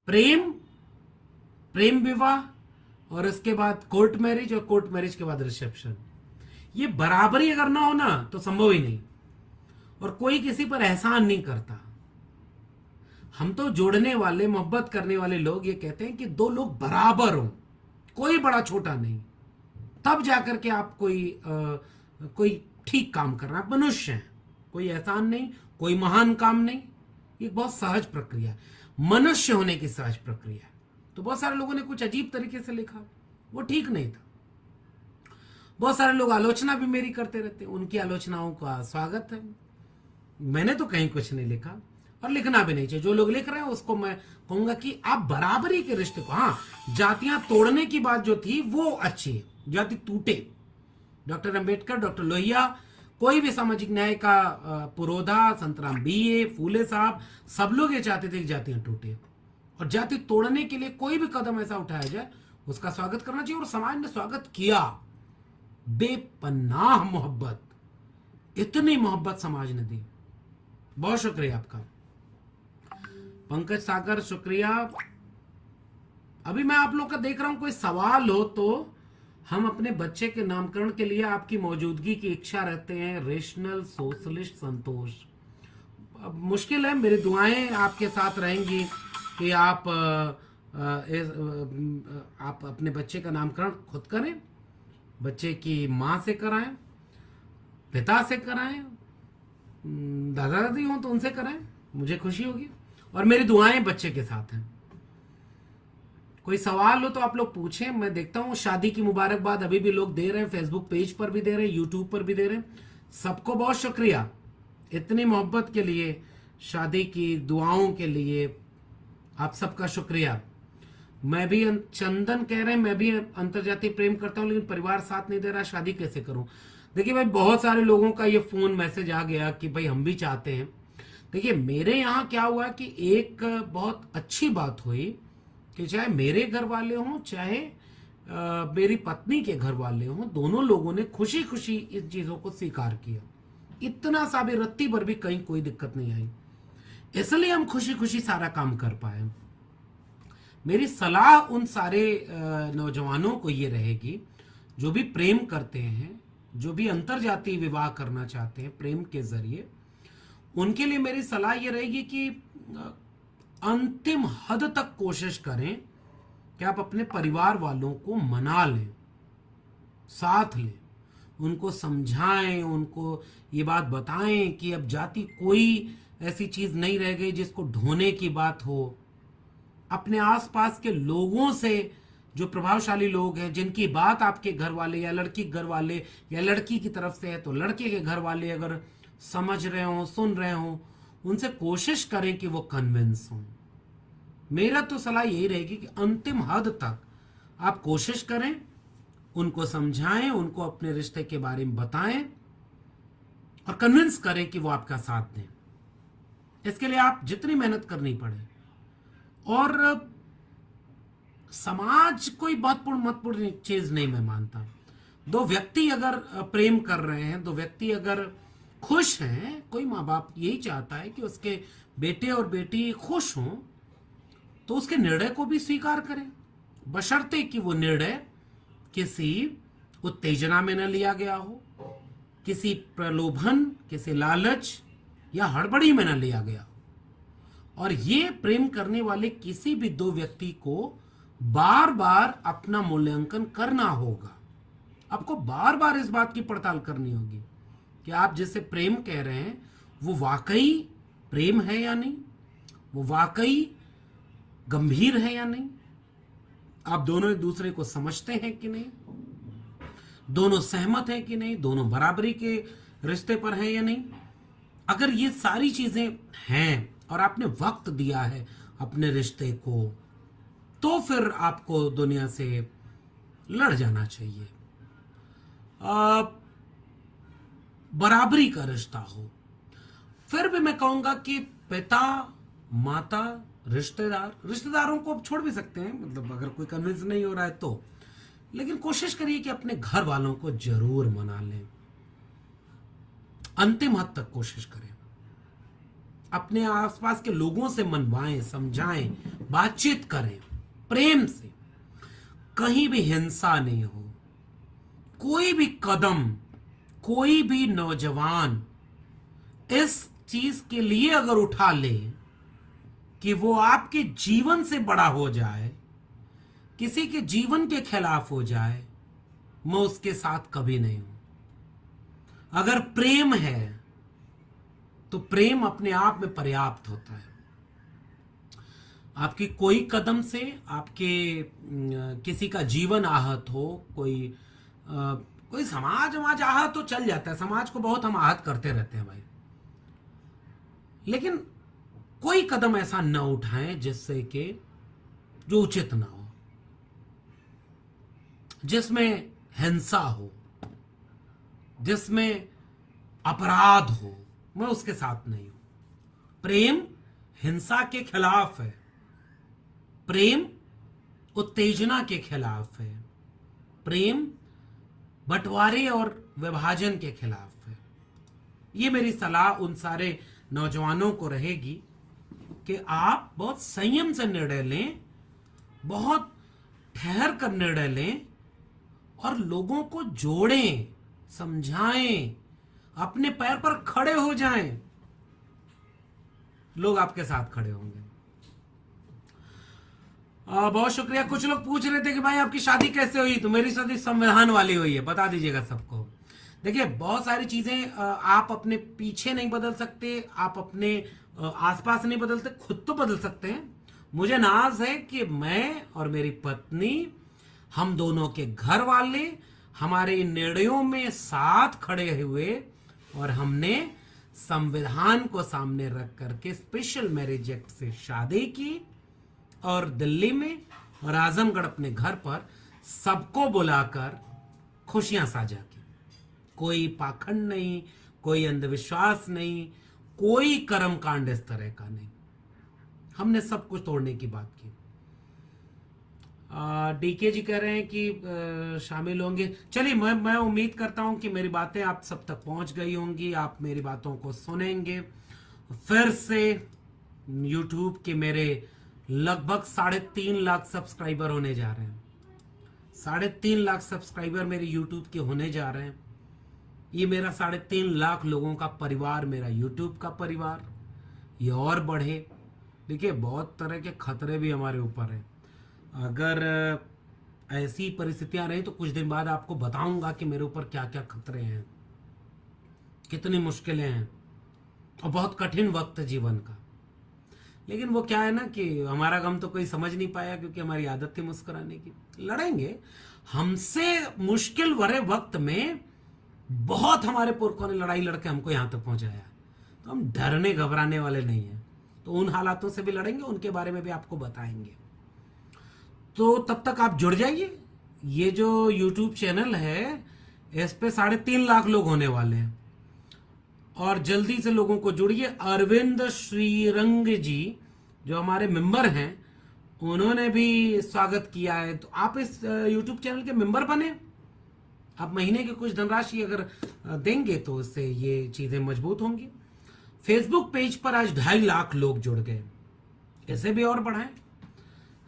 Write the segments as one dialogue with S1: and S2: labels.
S1: प्रेम, प्रेम विवाह और उसके बाद कोर्ट मैरिज और कोर्ट मैरिज के बाद रिसेप्शन, ये बराबरी अगर ना हो ना तो संभव ही नहीं। और कोई किसी पर एहसान नहीं करता। हम तो जोड़ने वाले, मोहब्बत करने वाले लोग ये कहते हैं कि दो लोग बराबर हों, कोई बड़ा छोटा नहीं, तब जाकर के आप कोई ठीक काम कर रहे हैं। आप मनुष्य हैं, कोई एहसान नहीं, कोई महान काम नहीं। ये बहुत सहज प्रक्रिया है, मनुष्य होने की सहज प्रक्रिया है। तो बहुत सारे लोगों ने कुछ अजीब तरीके से लिखा, वो ठीक नहीं था। बहुत सारे लोग आलोचना भी मेरी करते रहते हैं, उनकी आलोचनाओं का स्वागत है। मैंने तो कहीं कुछ नहीं लिखा और लिखना भी नहीं चाहिए। जो लोग लिख रहे हैं उसको मैं कहूंगा कि आप बराबरी के रिश्ते को, हाँ, जातियां तोड़ने की बात जो थी वो अच्छी है, जाति टूटे। डॉक्टर अंबेडकर, डॉक्टर लोहिया, कोई भी सामाजिक न्याय का पुरोधा, संतराम बीए, फूले साहब, सब लोग ये चाहते थे कि जातियां टूटे। और जाति तोड़ने के लिए कोई भी कदम ऐसा उठाया जाए उसका स्वागत करना चाहिए। और समाज ने स्वागत किया। बेपनाह मोहब्बत, इतनी मोहब्बत समाज ने दी। बहुत शुक्रिया आपका पंकज सागर, शुक्रिया। अभी मैं आप लोग का देख रहा हूं, कोई सवाल हो तो हम अपने बच्चे के नामकरण के लिए आपकी मौजूदगी की इच्छा रहते हैं। रेशनल सोशलिस्ट संतोष, अब मुश्किल है, मेरी दुआएं आपके साथ रहेंगी कि आप अपने बच्चे का नामकरण खुद करें, बच्चे की माँ से कराएं, पिता से कराएं, दादा दादी हो तो उनसे कराएं, मुझे खुशी होगी। और मेरी दुआएं बच्चे के साथ हैं। कोई सवाल हो तो आप लोग पूछें, मैं देखता हूं। शादी की मुबारकबाद अभी भी लोग दे रहे हैं, फेसबुक पेज पर भी दे रहे हैं, यूट्यूब पर भी दे रहे हैं। सबको बहुत शुक्रिया इतनी मोहब्बत के लिए, शादी की दुआओं के लिए, आप सबका शुक्रिया। मैं भी, चंदन कह रहे हैं मैं भी अंतर्जातीय प्रेम करता हूं लेकिन परिवार साथ नहीं दे रहा, शादी कैसे करूं। देखिए भाई, बहुत सारे लोगों का ये फोन मैसेज आ गया कि भाई हम भी चाहते हैं। देखिए मेरे यहाँ क्या हुआ कि एक बहुत अच्छी बात हुई कि चाहे मेरे घर वाले हों चाहे मेरी पत्नी के घर वाले हों, दोनों लोगों ने खुशी खुशी इस चीजों को स्वीकार किया। इतना सा भी रत्ती भर भी कहीं कोई दिक्कत नहीं आई, इसलिए हम खुशी खुशी सारा काम कर पाए। मेरी सलाह उन सारे नौजवानों को ये रहेगी जो भी प्रेम करते हैं, जो भी अंतरजातीय विवाह करना चाहते हैं प्रेम के जरिए, उनके लिए मेरी सलाह ये रहेगी कि अंतिम हद तक कोशिश करें कि आप अपने परिवार वालों को मना लें, साथ लें, उनको समझाएं, उनको ये बात बताएं कि अब जाति कोई ऐसी चीज नहीं रह गई जिसको ढोने की बात हो। अपने आसपास के लोगों से, जो प्रभावशाली लोग हैं, जिनकी बात आपके घर वाले या लड़की घर वाले या लड़की की तरफ से है तो लड़के के घर वाले अगर समझ रहे हो, सुन रहे हो, उनसे कोशिश करें कि वो कन्विंस हों। मेरा तो सलाह यही रहेगी कि अंतिम हद तक आप कोशिश करें, उनको समझाएं, उनको अपने रिश्ते के बारे में बताएं और कन्विंस करें कि वो आपका साथ दें। इसके लिए आप जितनी मेहनत करनी पड़े। और समाज कोई महत्वपूर्ण चीज नहीं मैं मानता। दो व्यक्ति अगर प्रेम कर रहे हैं, दो व्यक्ति अगर खुश हैं, कोई माँ बाप यही चाहता है कि उसके बेटे और बेटी खुश हों, तो उसके निर्णय को भी स्वीकार करें, बशर्ते कि वो निर्णय किसी उत्तेजना में न लिया गया हो, किसी प्रलोभन, किसी लालच या हड़बड़ी में न लिया गया हो। और ये प्रेम करने वाले किसी भी दो व्यक्ति को बार बार अपना मूल्यांकन करना होगा। आपको बार बार इस बात की पड़ताल करनी होगी कि आप जिसे प्रेम कह रहे हैं वो वाकई प्रेम है या नहीं, वो वाकई गंभीर है या नहीं, आप दोनों एक दूसरे को समझते हैं कि नहीं, दोनों सहमत हैं कि नहीं, दोनों बराबरी के रिश्ते पर हैं या नहीं। अगर ये सारी चीजें हैं और आपने वक्त दिया है अपने रिश्ते को, तो फिर आपको दुनिया से लड़ जाना चाहिए। बराबरी का रिश्ता हो। फिर भी मैं कहूंगा कि पिता, माता, रिश्तेदारों को छोड़ भी सकते हैं, मतलब अगर कोई कन्विंस नहीं हो रहा है तो, लेकिन कोशिश करिए कि अपने घर वालों को जरूर मना लें। अंतिम हद तक कोशिश करें। अपने आसपास के लोगों से मनवाएं, समझाएं, बातचीत करें प्रेम से। कहीं भी हिंसा नहीं हो। कोई भी कदम, कोई भी नौजवान इस चीज के लिए अगर उठा ले कि वो आपके जीवन से बड़ा हो जाए, किसी के जीवन के खिलाफ हो जाए, मैं उसके साथ कभी नहीं हूं। अगर प्रेम है तो प्रेम अपने आप में पर्याप्त होता है। आपकी कोई कदम से आपके किसी का जीवन आहत हो, कोई समाज आहत तो चल जाता है, समाज को बहुत हम आहत करते रहते हैं भाई, लेकिन कोई कदम ऐसा न उठाएं जिससे कि जो उचित ना हो, जिसमें हिंसा हो, जिसमें अपराध हो, मैं उसके साथ नहीं हूं। प्रेम हिंसा के खिलाफ है, प्रेम उत्तेजना के खिलाफ है, प्रेम बंटवारे और विभाजन के खिलाफ है। ये मेरी सलाह उन सारे नौजवानों को रहेगी कि आप बहुत संयम से निर्णय लें, बहुत ठहर कर निर्णय लें और लोगों को जोड़ें, समझाएं, अपने पैर पर खड़े हो जाएं। लोग आपके साथ खड़े होंगे। बहुत शुक्रिया। कुछ लोग पूछ रहे थे कि भाई आपकी शादी कैसे हुई, तो मेरी शादी संविधान वाली हुई है, बता दीजिएगा सबको। देखिए, बहुत सारी चीजें आप अपने पीछे नहीं बदल सकते, आप अपने आसपास नहीं बदलते, खुद तो बदल सकते हैं। मुझे नाज है कि मैं और मेरी पत्नी, हम दोनों के घर वाले हमारे निर्णयों में साथ खड़े हुए और हमने संविधान को सामने रख करके स्पेशल मैरिज एक्ट से शादी की और दिल्ली में और आजमगढ़ अपने घर पर सबको बुलाकर खुशियां साझा की। कोई पाखंड नहीं, कोई अंधविश्वास नहीं, कोई कर्मकांड इस तरह का नहीं। हमने सब कुछ तोड़ने की बात की। डीके जी कह रहे हैं कि शामिल होंगे। चलिए, मैं उम्मीद करता हूं कि मेरी बातें आप सब तक पहुंच गई होंगी, आप मेरी बातों को सुनेंगे। फिर से YouTube के मेरे लगभग 3.5 लाख सब्सक्राइबर होने जा रहे हैं। 3.5 लाख सब्सक्राइबर मेरे YouTube के होने जा रहे हैं। ये मेरा 3.5 लाख लोगों का परिवार, मेरा YouTube का परिवार, ये और बढ़े। देखिए, बहुत तरह के खतरे भी हमारे ऊपर हैं। अगर ऐसी परिस्थितियां रही तो कुछ दिन बाद आपको बताऊंगा कि मेरे ऊपर क्या क्या खतरे हैं, कितनी मुश्किलें हैं और बहुत कठिन वक्त है जीवन का। लेकिन वो क्या है ना कि हमारा गम तो कोई समझ नहीं पाया, क्योंकि हमारी आदत थी मुस्कुराने की। लड़ेंगे, हमसे मुश्किल भरे वक्त में बहुत हमारे पुरखों ने लड़ाई लड़के हमको यहां तक पहुंचाया, तो हम डरने घबराने वाले नहीं हैं। तो उन हालातों से भी लड़ेंगे, उनके बारे में भी आपको बताएंगे। तो तब तक आप जुड़ जाइए। ये जो YouTube चैनल है, इस पे 3.5 लाख लोग होने वाले हैं और जल्दी से लोगों को जुड़िए। अरविंद श्रीरंग जी जो हमारे मेंबर हैं, उन्होंने भी स्वागत किया है। तो आप इस YouTube चैनल के मेंबर बने। आप महीने की कुछ धनराशि अगर देंगे तो इससे ये चीजें मजबूत होंगी। फेसबुक पेज पर आज 2.5 लाख लोग जुड़ गए। इसे भी और बढ़ाएं।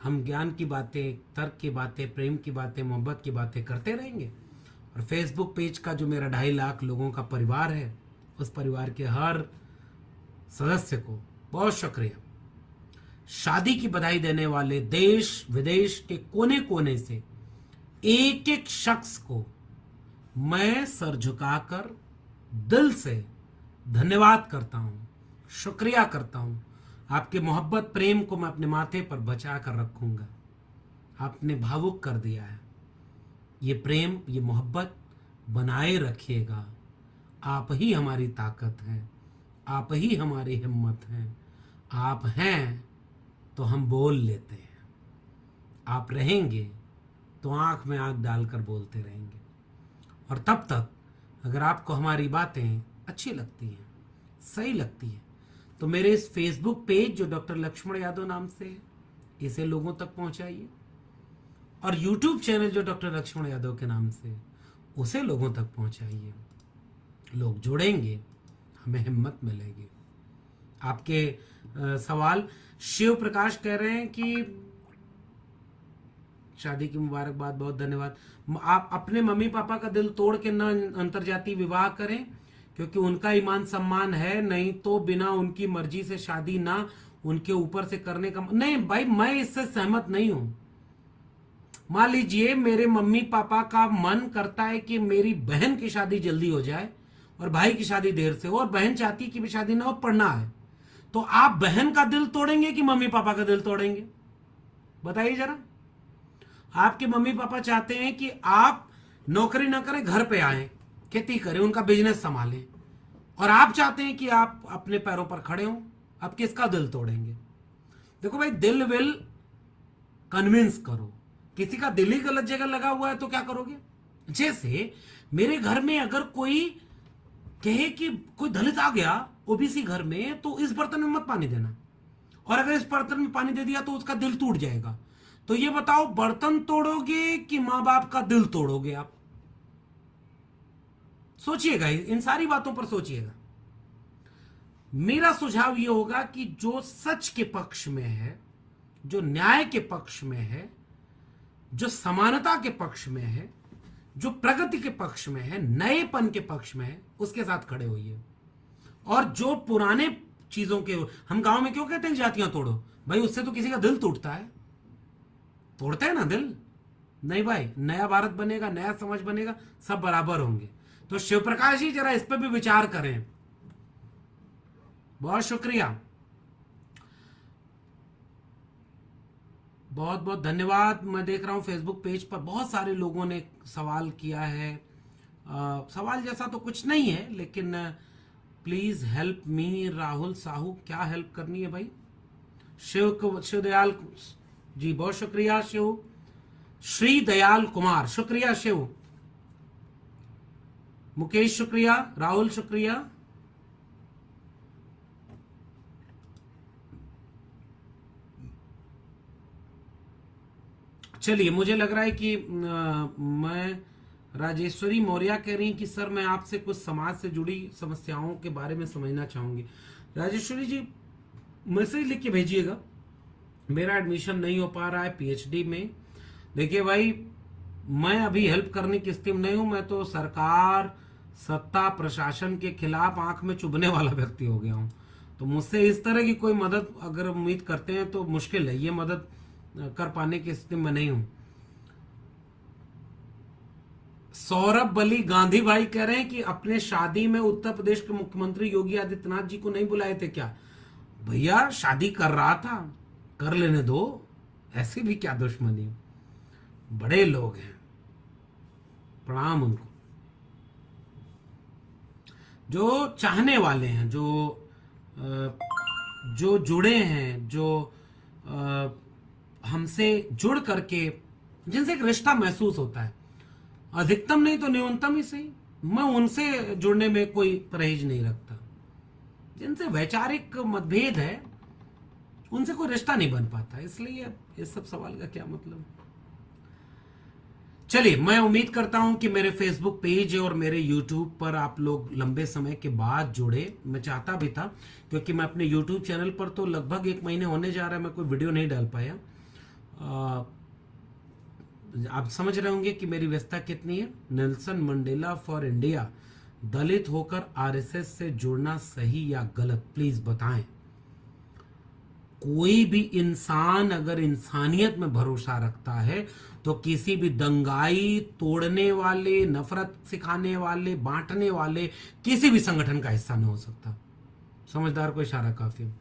S1: हम ज्ञान की बातें, तर्क की बातें, प्रेम की बातें, मोहब्बत की बातें करते रहेंगे। और फेसबुक पेज का जो मेरा 2.5 लाख लोगों का परिवार है, उस परिवार के हर सदस्य को बहुत शुक्रिया। शादी की बधाई देने वाले देश विदेश के कोने कोने से एक एक शख्स को मैं सर झुकाकर दिल से धन्यवाद करता हूं, शुक्रिया करता हूं। आपके मोहब्बत प्रेम को मैं अपने माथे पर बचा कर रखूंगा। आपने भावुक कर दिया है। ये प्रेम, ये मोहब्बत बनाए रखिएगा। आप ही हमारी ताकत हैं, आप ही हमारी हिम्मत हैं। आप हैं तो हम बोल लेते हैं, आप रहेंगे तो आंख में आंख डालकर बोलते रहेंगे। और तब तक अगर आपको हमारी बातें अच्छी लगती हैं, सही लगती है, तो मेरे इस फेसबुक पेज जो डॉक्टर लक्ष्मण यादव नाम से है, इसे लोगों तक पहुंचाइए। और YouTube चैनल जो डॉक्टर लक्ष्मण यादव के नाम से है, उसे लोगों तक पहुंचाइए। लोग जुड़ेंगे, हमें हिम्मत मिलेगी। आपके सवाल। शिव प्रकाश कह रहे हैं कि शादी की मुबारकबाद, बहुत धन्यवाद। आप अपने मम्मी पापा का दिल तोड़ के न अंतरजातीय विवाह करें, क्योंकि उनका ईमान सम्मान है, नहीं तो बिना उनकी मर्जी से शादी ना उनके ऊपर से करने का। नहीं भाई, मैं इससे सहमत नहीं हूं। मान लीजिए मेरे मम्मी पापा का मन करता है कि मेरी बहन की शादी जल्दी हो जाए और भाई की शादी देर से हो, और बहन चाहती है कि भी शादी ना हो, पढ़ना है, तो आप बहन का दिल तोड़ेंगे कि मम्मी पापा का दिल तोड़ेंगे? बताइए जरा। आपके मम्मी पापा चाहते हैं कि आप नौकरी ना करें, घर पे आए, खेती करें, उनका बिजनेस संभालें, और आप चाहते हैं कि आप अपने पैरों पर खड़े हों। आप किसका दिल तोड़ेंगे? देखो भाई, दिल विल कन्विंस करो। किसी का दिल ही गलत जगह लगा हुआ है तो क्या करोगे? जैसे मेरे घर में अगर कोई कहे कि कोई दलित आ गया ओबीसी घर में, तो इस बर्तन में मत पानी देना, और अगर इस बर्तन में पानी दे दिया तो उसका दिल टूट जाएगा। तो ये बताओ, बर्तन तोड़ोगे कि मां बाप का दिल तोड़ोगे? आप सोचिएगा, इन सारी बातों पर सोचिएगा। मेरा सुझाव यह होगा कि जो सच के पक्ष में है, जो न्याय के पक्ष में है, जो समानता के पक्ष में है, जो प्रगति के पक्ष में है, नएपन के पक्ष में है, उसके साथ खड़े होइए। और जो पुराने चीजों के, हम गांव में क्यों कहते हैं जातियां तोड़ो? भाई उससे तो किसी का दिल टूटता है, तोड़ते हैं ना दिल। नहीं भाई, नया भारत बनेगा, नया समाज बनेगा, सब बराबर होंगे। तो शिव प्रकाश जी जरा इस पर भी विचार करें। बहुत शुक्रिया, बहुत बहुत धन्यवाद। मैं देख रहा हूं फेसबुक पेज पर बहुत सारे लोगों ने सवाल किया है। सवाल जैसा तो कुछ नहीं है, लेकिन please help me. Rahul Sahu, क्या हेल्प करनी है भाई? शिव दयाल जी, बहुत शुक्रिया। शिव श्री दयाल कुमार, शुक्रिया शिव। मुकेश शुक्रिया, राहुल शुक्रिया। चलिए, मुझे लग रहा है कि मैं राजेश्वरी मौर्य कह रही कि सर मैं आपसे कुछ समाज से जुड़ी समस्याओं के बारे में समझना चाहूंगी। राजेश्वरी जी, मैसेज लिख के भेजिएगा। मेरा एडमिशन नहीं हो पा रहा है पीएचडी में। देखिए भाई, मैं अभी हेल्प करने की स्थिति में नहीं हूं। मैं तो सरकार, सत्ता, प्रशासन के खिलाफ आंख में चुभने वाला व्यक्ति हो गया हूं। तो मुझसे इस तरह की कोई मदद अगर उम्मीद करते हैं तो मुश्किल है, ये मदद कर पाने की स्थिति में नहीं हूं। सौरभ बली गांधी भाई कह रहे हैं कि अपने शादी में उत्तर प्रदेश के मुख्यमंत्री योगी आदित्यनाथ जी को नहीं बुलाए थे क्या? भैया, शादी कर रहा था, कर लेने दो, ऐसी भी क्या दुश्मनी? बड़े लोग हैं, प्रणाम उनको। जो चाहने वाले हैं, जो जुड़े हैं, जो हमसे जुड़ करके जिनसे एक रिश्ता महसूस होता है, अधिकतम नहीं तो न्यूनतम ही सही, मैं उनसे जुड़ने में कोई परहेज नहीं रखता। जिनसे वैचारिक मतभेद है उनसे कोई रिश्ता नहीं बन पाता, इसलिए इस सब सवाल का क्या मतलब। चलिए, मैं उम्मीद करता हूं कि मेरे फेसबुक पेज और मेरे यूट्यूब पर आप लोग लंबे समय के बाद जुड़े। मैं चाहता भी था, क्योंकि मैं अपने यूट्यूब चैनल पर तो लगभग 1 महीने होने जा रहा है, मैं कोई वीडियो नहीं डाल पाया। आप समझ रहे होंगे कि मेरी व्यस्तता कितनी है। नेल्सन मंडेला फॉर इंडिया, दलित होकर आरएसएस से जुड़ना सही या गलत, प्लीज बताएं। कोई भी इंसान अगर इंसानियत में भरोसा रखता है तो किसी भी दंगाई, तोड़ने वाले, नफरत सिखाने वाले, बांटने वाले किसी भी संगठन का हिस्सा नहीं हो सकता। समझदार को इशारा काफी।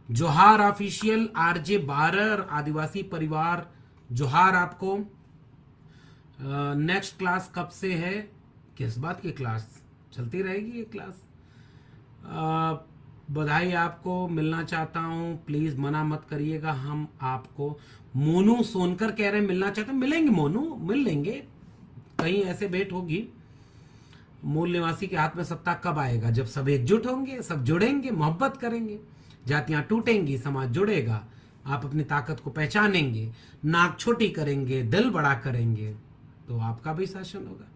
S1: जोहार ऑफिशियल, आरजे 12 आदिवासी परिवार, जोहार आपको। नेक्स्ट क्लास कब से है? किस बात की क्लास? चलती रहेगी ये क्लास। बधाई आपको, मिलना चाहता हूं, प्लीज मना मत करिएगा। हम आपको, मोनू सोनकर कह रहे हैं मिलना चाहते हैं। मिलेंगे मोनू, मिल लेंगे, कहीं ऐसे भेंट होगी। मूल निवासी के हाथ में सत्ता कब आएगा? जब सब एकजुट होंगे, सब जुड़ेंगे, मोहब्बत करेंगे, जातियां टूटेंगी, समाज जुड़ेगा, आप अपनी ताकत को पहचानेंगे, नाक छोटी करेंगे, दिल बड़ा करेंगे, तो आपका भी शासन होगा।